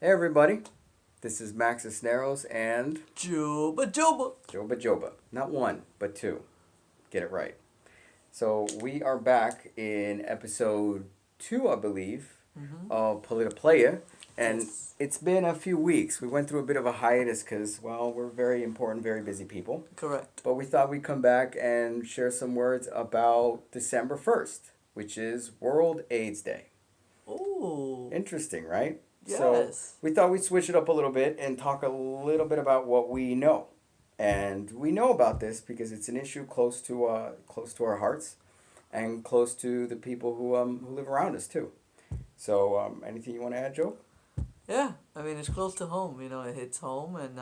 Hey everybody, this is Max Cisneros and Joba. Joba. Not one, but two. Get it right. So we are back in episode 2, I believe, of Politoplaya. And Yes. it's been a few weeks. We went through a bit of a hiatus because, well, we're very important, very busy people. Correct. But we thought we'd come back and share some words about December 1st, which is World AIDS Day. Oh, Interesting, right? So yes. we thought we'd switch it up a little bit and talk a little bit about what we know. And we know about this because it's an issue close to our hearts and close to the people who live around us too. So anything you want to add, Joe? Yeah. I mean, it's close to home. It hits home, and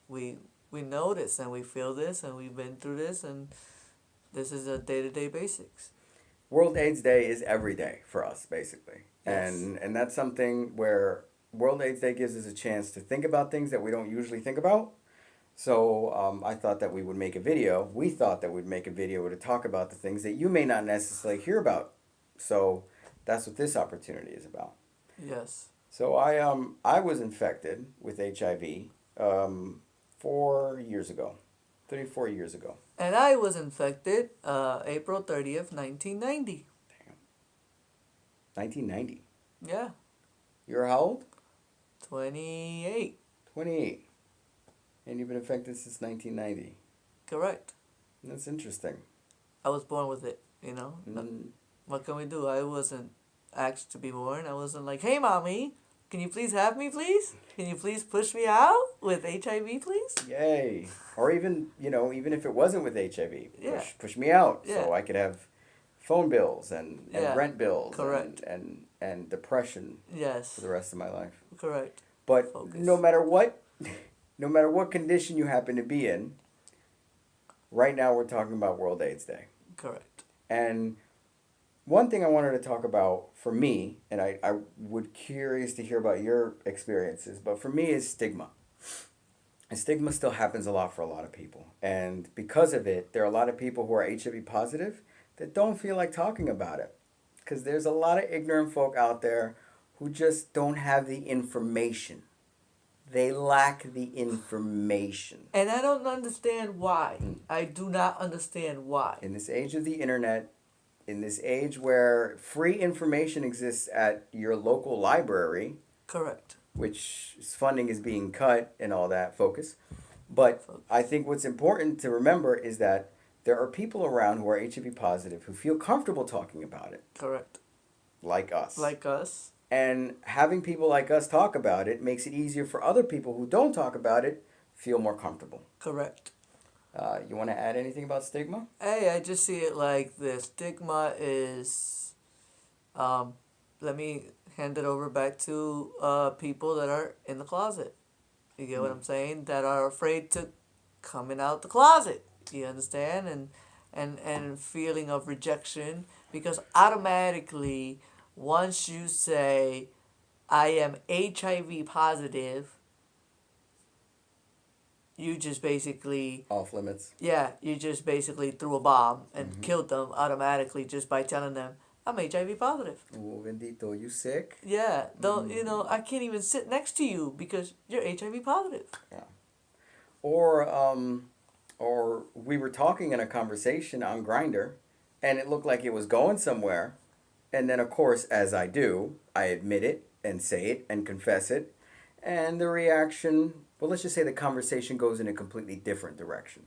we know this, and we feel this, and we've been through this, and this is a day-to-day basics. World AIDS Day is every day for us, basically. Yes. And that's something where World AIDS Day gives us a chance to think about things that we don't usually think about. So I thought that we would make a video. We thought that we'd make a video to talk about the things that you may not necessarily hear about. So that's what this opportunity is about. Yes. So I was infected with HIV 4 years ago, 34 years ago. And I was infected April 30th, 1990. Damn. 1990. Yeah. You're how old? 28. 28. And you've been infected since 1990. Correct. That's interesting. I was born with it. Mm, What can we do? I wasn't asked to be born. I wasn't like, hey, mommy, can you please have me, please? Can you please push me out with HIV, please? yay. Or even, even if it wasn't with HIV, Yeah. push me out Yeah. so I could have phone bills and Yeah. rent bills Correct. and depression Yes. for the rest of my life. Correct. But Focus. no matter what, no matter what condition you happen to be in, right now we're talking about World AIDS Day. Correct. And one thing I wanted to talk about for me, and I would curious to hear about your experiences, but for me is stigma. And stigma still happens a lot for a lot of people. And because of it, there are a lot of people who are HIV positive that don't feel like talking about it. Because there's a lot of ignorant folk out there who just don't have the information. They lack the information. And I don't understand why. Mm. I do not understand why. In this age of the internet, in this age where free information exists at your local library, Correct. which funding is being cut and all that focus. But Focus. I think what's important to remember is that there are people around who are HIV positive who feel comfortable talking about it, Correct. like us. Like us. And having people like us talk about it makes it easier for other people who don't talk about it feel more comfortable. Correct. You want to add anything about stigma? Hey, I just see it like the stigma is. Let me hand it over back to people that are in the closet. You get what I'm saying? That are afraid to coming out the closet. You understand? And feeling of rejection, because automatically once you say I am HIV positive, you just basically Off limits. you just basically threw a bomb and Mhm. killed them automatically just by telling them I'm HIV positive. Oh, bendito, you sick? Yeah, don't I can't even sit next to you because you're HIV positive. Or we were talking in a conversation on Grinder, and it looked like it was going somewhere, and then of course, as I do, I admit it and say it and confess it, and the reaction. Well, let's just say the conversation goes in a completely different direction.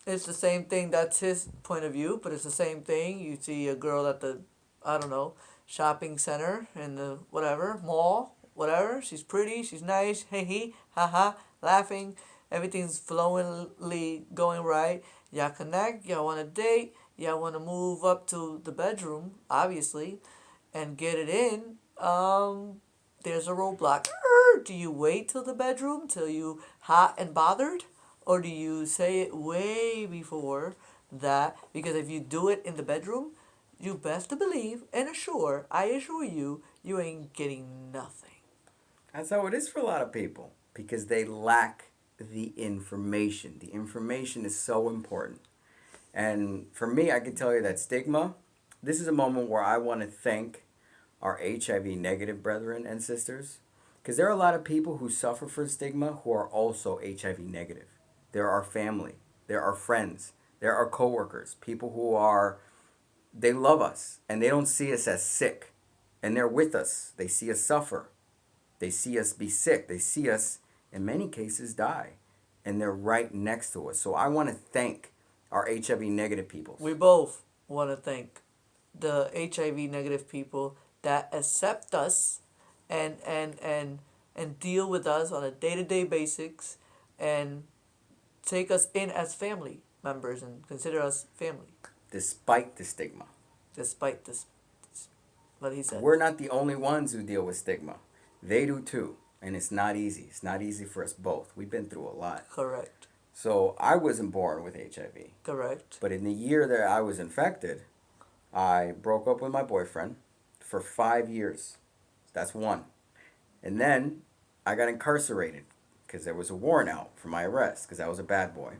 It's the same thing. That's his point of view, but it's the same thing. You see a girl at the, I don't know, shopping center in the whatever mall, whatever. She's pretty. She's nice. Hey he, haha, laughing. Everything's flowingly going right. Y'all connect. Y'all want to date. Y'all want to move up to the bedroom, obviously, and get it in. There's a roadblock. Do you wait till the bedroom till you hot and bothered? Or do you say it way before that? Because if you do it in the bedroom, you best to believe and I assure you, you ain't getting nothing. That's how it is for a lot of people because they lack the information. The information is so important. And for me, I can tell you that stigma, this is a moment where I want to thank our HIV negative brethren and sisters Because there are a lot of people who suffer from stigma who are also HIV negative. There are family, there are friends, there are coworkers, people who are, they love us and they don't see us as sick. And they're with us. They see us suffer. They see us be sick. They see us, in many cases, die. And they're right next to us. So I want to thank our HIV negative people. We both want to thank the HIV negative people that accept us and deal with us on a day-to-day basis and take us in as family members and consider us family. Despite the stigma. Despite this, what he said. We're not the only ones who deal with stigma. They do too. And it's not easy. It's not easy for us both. We've been through a lot. Correct. So I wasn't born with HIV. Correct. But in the year that I was infected, I broke up with my boyfriend for 5 years. That's one. And then I got incarcerated because there was a warrant out for my arrest because I was a bad boy.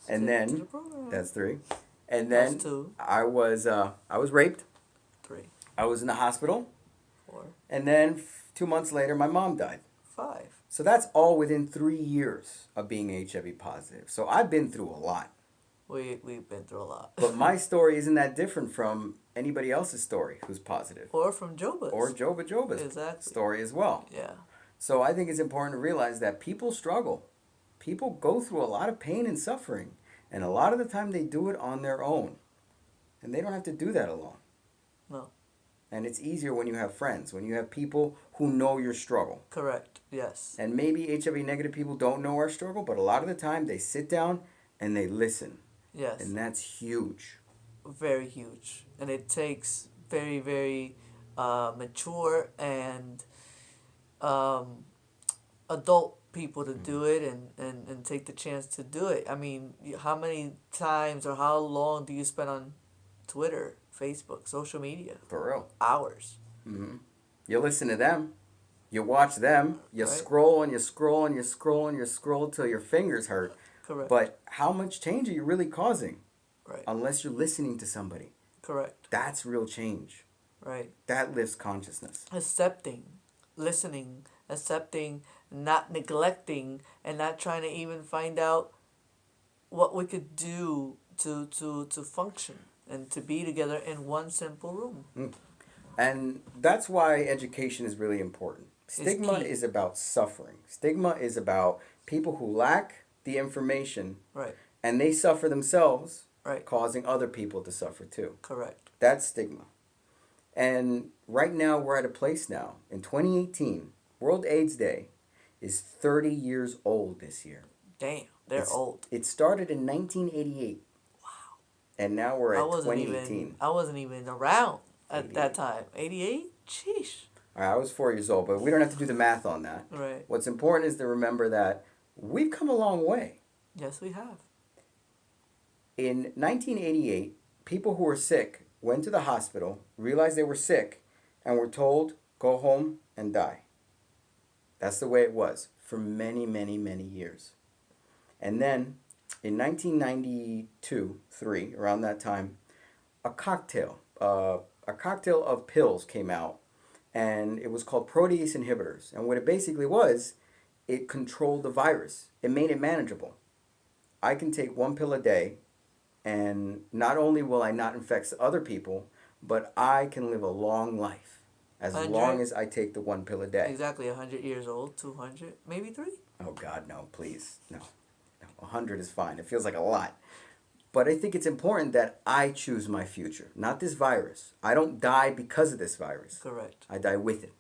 And then that's 3. And then That's 2. I was raped. 3. I was in the hospital. 4. And then 2 months later, my mom died. 5. So that's all within 3 years of being HIV positive. So I've been through a lot. We've been through a lot. But my story isn't that different from anybody else's story who's positive. Or from Joba's. Or Joba's Exactly. story as well. Yeah. So I think it's important to realize that people struggle. People go through a lot of pain and suffering. And a lot of the time they do it on their own. And they don't have to do that alone. No. And it's easier when you have friends, when you have people who know your struggle. Correct. Yes. And maybe HIV negative people don't know our struggle, but a lot of the time they sit down and they listen. Yes. And that's huge. Very huge. And it takes very, very mature and adult people to do it and take the chance to do it. I mean, how many times or how long do you spend on Twitter, Facebook, social media? For real. Hours. Mm-hmm. You listen to them. You watch them. You Right. scroll and you scroll and you scroll and you scroll till your fingers hurt. Correct. But how much change are you really causing? Right. Unless you're listening to somebody. Correct. That's real change. Right. That lifts consciousness. Accepting, listening, accepting, not neglecting, and not trying to even find out what we could do to function and to be together in one simple room. And that's why education is really important. Stigma key. is about suffering. Stigma is about people who lack the information Right. and they suffer themselves, Right. causing other people to suffer too. Correct. That's stigma. And right now we're at a place now, in 2018, World AIDS Day is 30 years old this year. Damn, they're old. It started in 1988. Wow. And now we're at I wasn't 2018. even around at 88. that time. 88? Sheesh. All right, I was 4 years old, but we don't have to do the math on that. Right. What's important is to remember that we've come a long way. Yes, we have. In 1988, people who were sick went to the hospital, realized they were sick, and were told, go home and die. That's the way it was for many, many, many years. And then in 1992, 3, around that time, a cocktail of pills came out, and it was called protease inhibitors. And what it basically was, it controlled the virus. It made it manageable. I can take 1 pill a day, and not only will I not infect other people, but I can live a long life as 100? long as I take the 1 pill a day. Exactly 100 years old, 200, maybe 3. Oh God, no, please, no. 100 is fine. It feels like a lot. But I think it's important that I choose my future, not this virus. I don't die because of this virus. Correct. I die with it.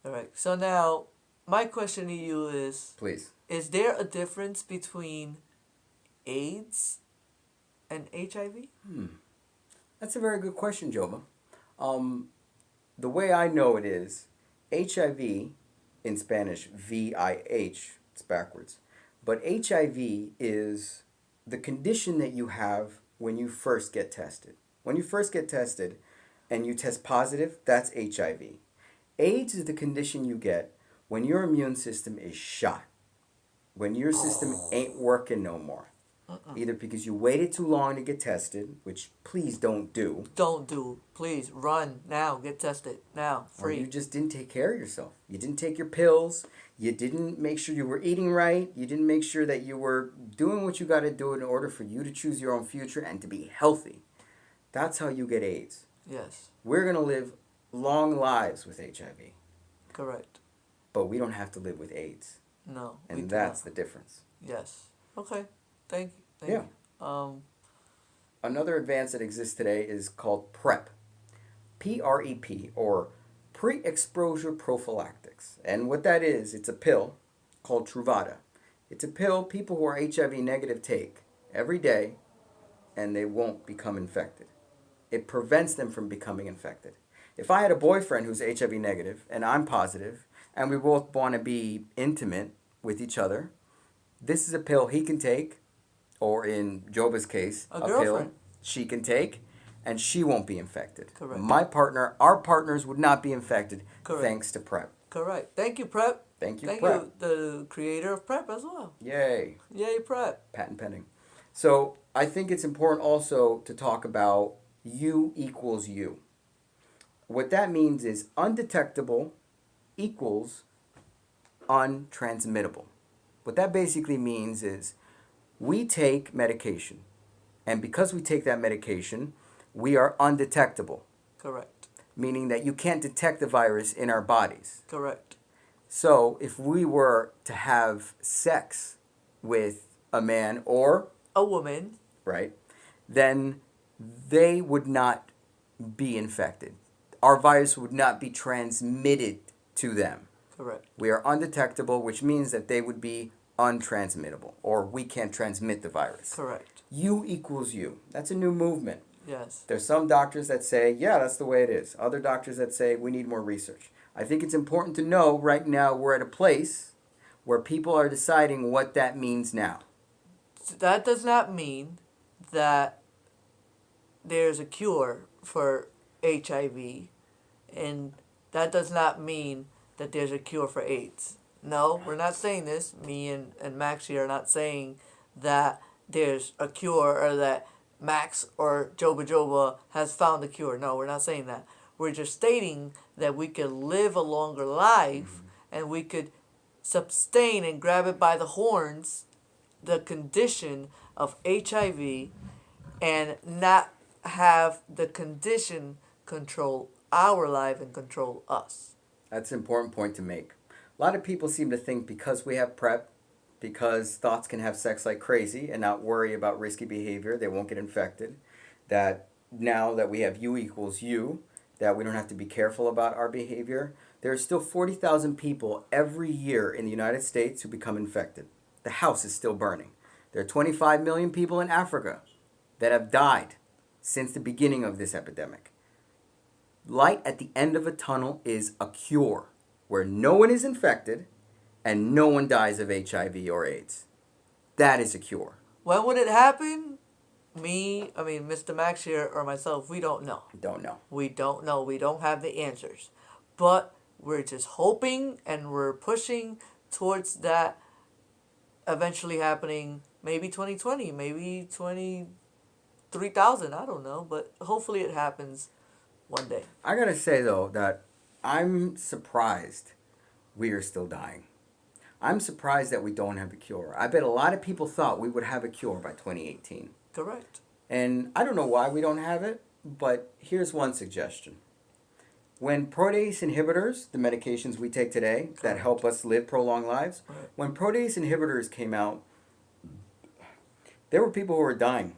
All right. So now, my question to you Please. is there a difference between AIDS and HIV? That's a very good question, Joba. The way I know it is, HIV, in Spanish, VIH, it's backwards. But HIV is the condition that you have when you first get tested. When you first get tested and you test positive, that's HIV. AIDS is the condition you get when your immune system is shot. When your system ain't working no more. Either because you waited too long to get tested, which please don't do. Don't do. Please run now. Get tested now. Or you Free. just didn't take care of yourself. You didn't take your pills. You didn't make sure you were eating right. You didn't make sure that you were doing what you got to do in order for you to choose your own future and to be healthy. That's how you get AIDS. Yes. We're going to live long lives with HIV, Correct. but we don't have to live with AIDS. No. we And do that's not. the difference. Yes. Okay. Thank you. Thank Yeah. you. Another advance that exists today is called PrEP. PrEP, or pre-exposure prophylactics. And what that is, it's a pill called Truvada. It's a pill people who are HIV negative take every day, and they won't become infected. It prevents them from becoming infected. If I had a boyfriend who's HIV negative and I'm positive, and we both want to be intimate with each other, this is a pill he can take, or in Joba's case, A pill girlfriend. she can take, and she won't be infected. Correct. My partner, our partners would not be infected. Correct. Thanks to PrEP. Correct. Thank you, Prep. Thank you, Thank PrEP. you, the creator of Prep as well. Yay. Yay, Prep. Patent pending. So I think it's important also to talk about U equals U. What that means is undetectable equals untransmittable. What that basically means is we take medication, and because we take that medication, we are undetectable, Correct. meaning that you can't detect the virus in our bodies. Correct. So if we were to have sex with a man or, A woman. right, then they would not be infected. Our virus would not be transmitted to them. Correct. We are undetectable, which means that they would be untransmittable, or we can't transmit the virus. Correct. U equals U. That's a new movement. Yes. There's some doctors that say, yeah, that's the way it is. Other doctors that say, we need more research. I think it's important to know right now we're at a place where people are deciding what that means now. That does not mean that there's a cure for HIV, and that does not mean that there's a cure for AIDS. No, we're not saying this. Me and Max here are not saying that there's a cure or that Max or Joba has found a cure. No, we're not saying that. We're just stating that we could live a longer life and we could sustain and grab it by the horns the condition of HIV and not have the condition control our life and control us. That's an important point to make. A lot of people seem to think because we have PrEP, because thoughts can have sex like crazy and not worry about risky behavior, they won't get infected, that now that we have U equals U, that we don't have to be careful about our behavior. There are still 40,000 people every year in the United States who become infected. The house is still burning. There are 25 million people in Africa that have died since the beginning of this epidemic. Light at the end of a tunnel is a cure where no one is infected and no one dies of HIV or AIDS. That is a cure. When would it happen? Mr. Max here or myself, we don't know. Don't know. We don't know. We don't have the answers. But we're just hoping and we're pushing towards that eventually happening, maybe 2020, maybe 23,000, I don't know, but hopefully it happens one day. I gotta say though that I'm surprised we are still dying. I'm surprised that we don't have a cure. I bet a lot of people thought we would have a cure by 2018. Correct. And I don't know why we don't have it, but here's one suggestion. When protease inhibitors, the medications we take today that Correct. help us live prolonged lives, Right. when protease inhibitors came out, there were people who were dying.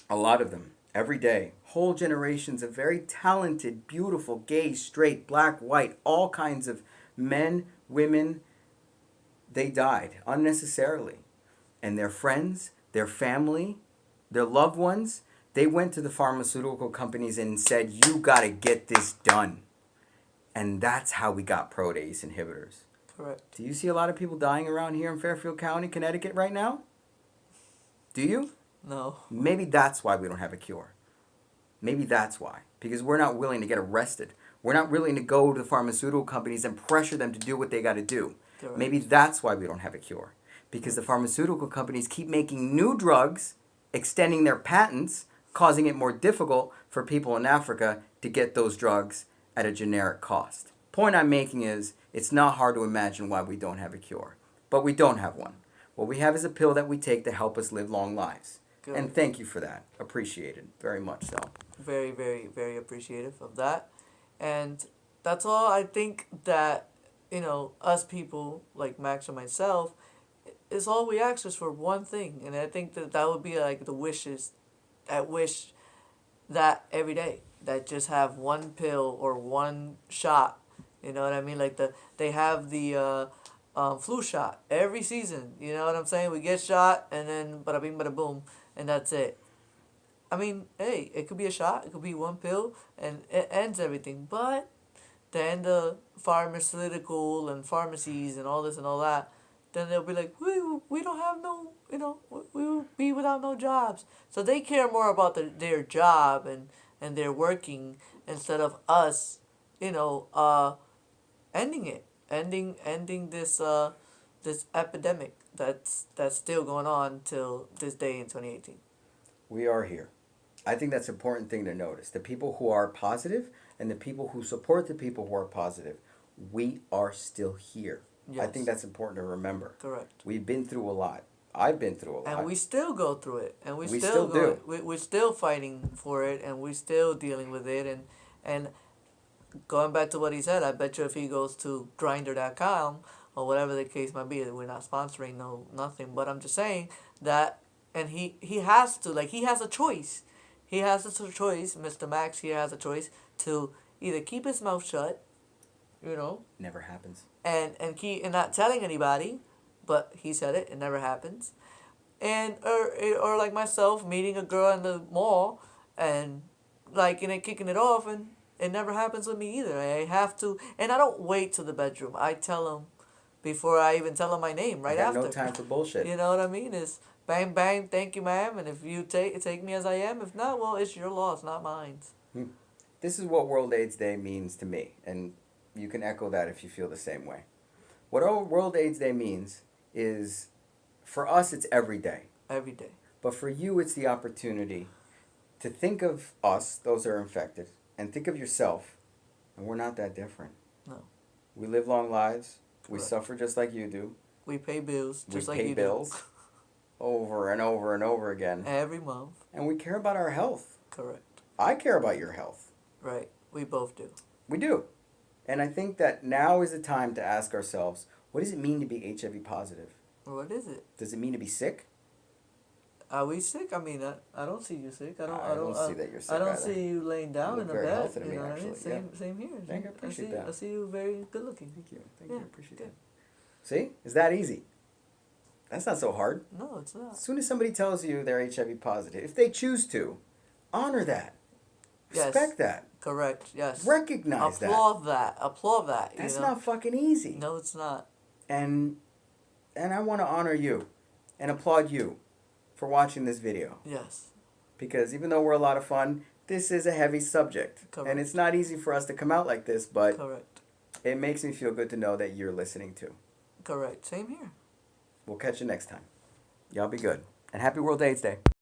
A lot of them. Every day. Whole generations of very talented, beautiful, gay, straight, black, white, all kinds of men, women, they died unnecessarily. And their friends, their family, their loved ones, they went to the pharmaceutical companies and said, you got to get this done. And that's how we got protease inhibitors. Correct. Do you see a lot of people dying around here in Fairfield County, Connecticut right now? Do you? No. Maybe that's why we don't have a cure. Maybe that's why. Because we're not willing to get arrested. We're not willing to go to the pharmaceutical companies and pressure them to do what they got to do. Correct. Maybe that's why we don't have a cure. because the pharmaceutical companies keep making new drugs, extending their patents, causing it more difficult for people in Africa to get those drugs at a generic cost. Point I'm making is it's not hard to imagine why we don't have a cure, but we don't have one. What we have is a pill that we take to help us live long lives. Good. And thank you for that. Appreciated. Very much so. Very, very, very appreciative of that. And that's all. I think that, us people, like Max or myself, is all we ask is for one thing. And I think that would be like the wishes, that wish that every day, that just have one pill or one shot. You know what I mean? Like they have the flu shot every season. You know what I'm saying? We get shot and then bada bing bada boom, and that's it. I mean, hey, it could be a shot, it could be one pill, and it ends everything. But then the pharmaceutical and pharmacies and all this and all that, then they'll be like, we don't have no, we will be without no jobs. So they care more about their job and their working instead of us, ending it, ending this epidemic that's still going on till this day in 2018. We are here. I think that's an important thing to notice. The people who are positive and the people who support the people who are positive, we are still here. Yes. I think that's important to remember. Correct. We've been through a lot. I've been through a lot. And we still go through it. And we still go, do. We're still fighting for it, and we're still dealing with it. And going back to what he said, I bet you if he goes to Grindr.com or whatever the case might be, we're not sponsoring nothing, but I'm just saying that, and he has to, like, he has a choice. He has a choice, Mr. Max here has a choice to either keep his mouth shut, Never happens. and not telling anybody, but he said it never happens, and or like myself meeting a girl in the mall and kicking it off, and it never happens with me either. I have to, and I don't wait till the bedroom. I tell him before I even tell him my name right after. No time for bullshit. You know what I mean? It's bang bang, thank you, ma'am, and if you take me as I am, if not, well, it's your loss, not mine. This is what World AIDS Day means to me, and you can echo that if you feel the same way. What World AIDS Day means is, for us, it's every day. Every day. But for you, it's the opportunity to think of us, those that are infected, and think of yourself, and we're not that different. No. We live long lives. Correct. We suffer just like you do. We pay bills just like you do. We pay bills over and over and over again. Every month. And we care about our health. Correct. I care about your health. Right. We both do. We do. And I think that now is the time to ask ourselves, what does it mean to be HIV positive? What is it? Does it mean to be sick? Are we sick? I mean, I don't see you sick. I don't see that you're sick I don't either. see you laying down You in look a very bed. healthy to me, What I mean? actually. Same here. Thank you. I appreciate that. I see you very good looking. Thank you. Yeah, I appreciate good. that. See? It's that easy. That's not so hard. No, it's not. As soon as somebody tells you they're HIV positive, if they choose to, honor that. Respect that. Correct. Yes. Recognize that. Applaud that. That's not fucking easy. No, it's not. And I want to honor you and applaud you for watching this video. Yes. Because even though we're a lot of fun, this is a heavy subject. Correct. And it's not easy for us to come out like this, but Correct. it makes me feel good to know that you're listening too. Correct. Same here. We'll catch you next time. Y'all be good. And happy World AIDS Day.